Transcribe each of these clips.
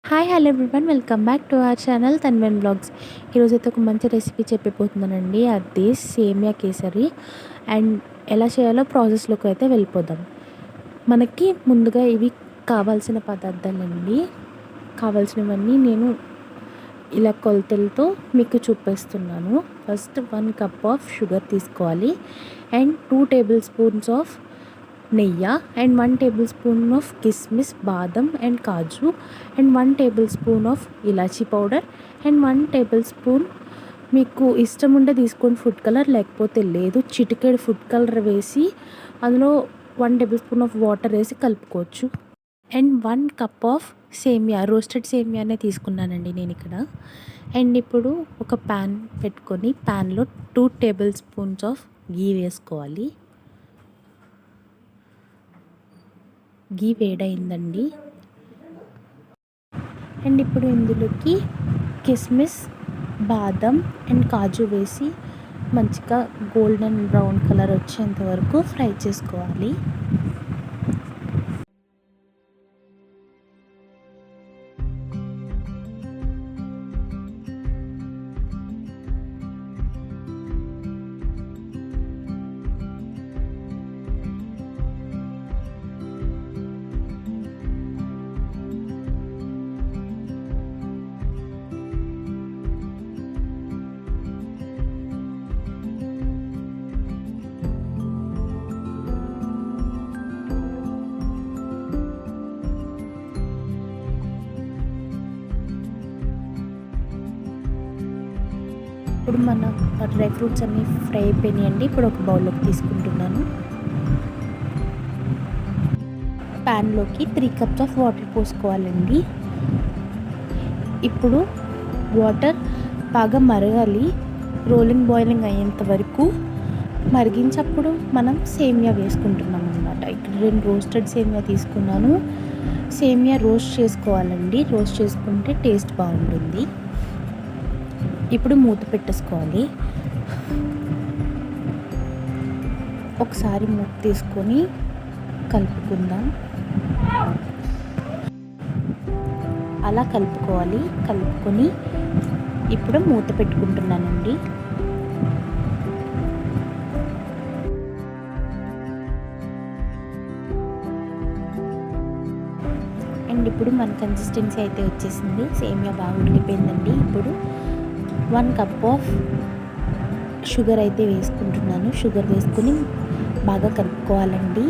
Hi hello everyone, welcome back to our channel Tanven blogs. ఈరోజైతే ఒక మంచి రెసిపీ చెప్పిపోతున్నానండి. అది సేమియా కేసరి. అండ్ ఎలా చేయాలో ప్రాసెస్లోకి అయితే వెళ్ళిపోదాం. మనకి ముందుగా ఇవి కావాల్సిన పదార్థాలండి. కావాల్సినవన్నీ నేను ఇలా కొలతలతో మీకు చూపిస్తున్నాను. ఫస్ట్ 1 కప్ ఆఫ్ షుగర్ తీసుకోవాలి అండ్ 2 టేబుల్ స్పూన్స్ ఆఫ్ నెయ్యి అండ్ 1 టేబుల్ స్పూన్ ఆఫ్ కిస్మిస్, బాదం and kaju and 1 table spoon of elaichi powder and 1 table spoon మీకు ఇష్టం ఉంటే తీసుకోండి ఫుడ్ కలర్, లేకపోతే లేదు. చిటికెడు ఫుడ్ కలర్ వేసి అందులో 1 టేబుల్ స్పూన్ ఆఫ్ వాటర్ వేసి కలుపుకోవచ్చు. అండ్ 1 కప్ ఆఫ్ సేమియా, రోస్టెడ్ సేమియానే తీసుకున్నానండి నేను ఇక్కడ. అండ్ ఇప్పుడు ఒక ప్యాన్ పెట్టుకొని ప్యాన్లో 2 టేబుల్ స్పూన్స్ ఆఫ్ గీ వేసుకోవాలి. గీ వేడైందండి. అండ్ ఇప్పుడు ఇందులోకి కిస్మిస్, బాదం అండ్ కాజు వేసి మంచిగా గోల్డెన్ బ్రౌన్ కలర్ వచ్చేంత వరకు ఫ్రై చేసుకోవాలి. ఇప్పుడు మన డ్రై ఫ్రూట్స్ అన్నీ ఫ్రై అయిపోయినాయండి. ఇప్పుడు ఒక బౌల్లోకి తీసుకుంటున్నాను. ప్యాన్లోకి 3 కప్స్ ఆఫ్ వాటర్ పోసుకోవాలండి. ఇప్పుడు వాటర్ బాగా మరగాలి, రోలింగ్ బాయిలింగ్ అయ్యేంత వరకు మరిగించప్పుడు మనం సేమియా వేసుకుంటున్నాం అన్నమాట. ఇక్కడ 2 రోస్టెడ్ సేమియా తీసుకున్నాను. సేమియా రోస్ట్ చేసుకోవాలండి, రోస్ట్ చేసుకుంటే టేస్ట్ బాగుంటుంది. ఇప్పుడు మూత పెట్టేసుకోవాలి. ఒకసారి మూత తీసుకొని కలుపుకుందాం. అలా కలుపుకోవాలి. కలుపుకొని ఇప్పుడు మూత పెట్టుకుంటున్నానండి. అండ్ ఇప్పుడు మన కన్సిస్టెన్సీ అయితే వచ్చేసింది. సేమియా బాగా ఉడికిపోయిందండి. ఇప్పుడు 1 కప్ ఆఫ్ షుగర్ అయితే వేసుకుంటున్నాను. షుగర్ వేసుకుని బాగా కలుపుకోవాలండి.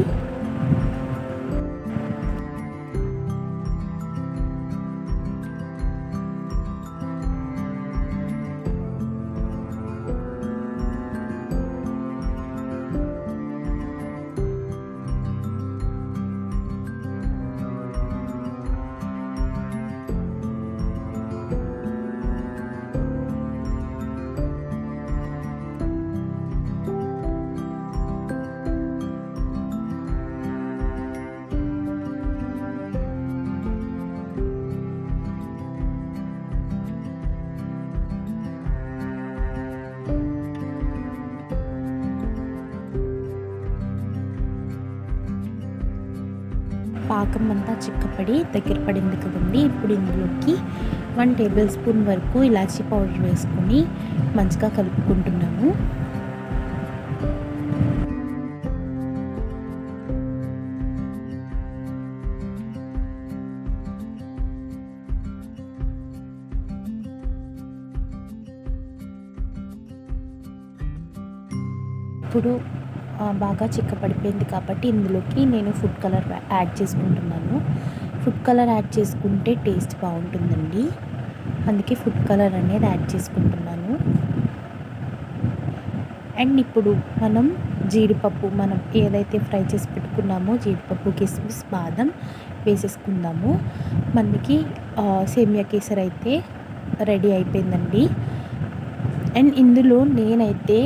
పాకం అంతా చిక్కపడి దగ్గర పడింది కదండి. ఇప్పుడు ఇందులోకి 1 టేబుల్ స్పూన్ వరకు ఇలాచీ పౌడర్ వేసుకొని మంచిగా కలుపుకుంటున్నాము. ఇప్పుడు బాగా చిక్కపడిపోయింది కాబట్టి ఇందులోకి నేను ఫుడ్ కలర్ యాడ్ చేసుకుంటున్నాను. ఫుడ్ కలర్ యాడ్ చేసుకుంటే టేస్ట్ బాగుంటుందండి, అందుకే ఫుడ్ కలర్ అనేది యాడ్ చేసుకుంటున్నాను. అండ్ ఇప్పుడు మనం జీడిపప్పు, మనం ఏదైతే ఫ్రై చేసి పెట్టుకున్నామో జీడిపప్పు, కిస్మిస్, బాదం వేసేసుకుందాము. మనకి సేమియా కేసరి అయితే రెడీ అయిపోయిందండి. అండ్ ఇందులో నేనైతే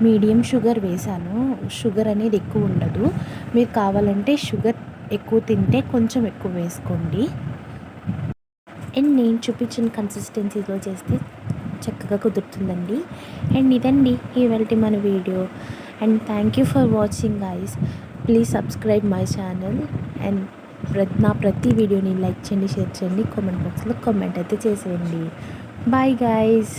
మీడియం షుగర్ వేసాను. షుగర్ అనేది ఎక్కువ ఉండదు. మీరు కావాలంటే షుగర్ ఎక్కువ తింటే కొంచెం ఎక్కువ వేసుకోండి. అండ్ నేను చూపించిన కన్సిస్టెన్సీలో చేస్తే చక్కగా కుదురుతుందండి. అండ్ ఇదండి ఇవాల్టి మన video. And thank you for watching guys. Please subscribe my channel and నా ప్రతి వీడియోని లైక్ చేయండి, షేర్ చేయండి, కామెంట్ బాక్స్లో కామెంట్ అయితే చేసేయండి. Bye guys.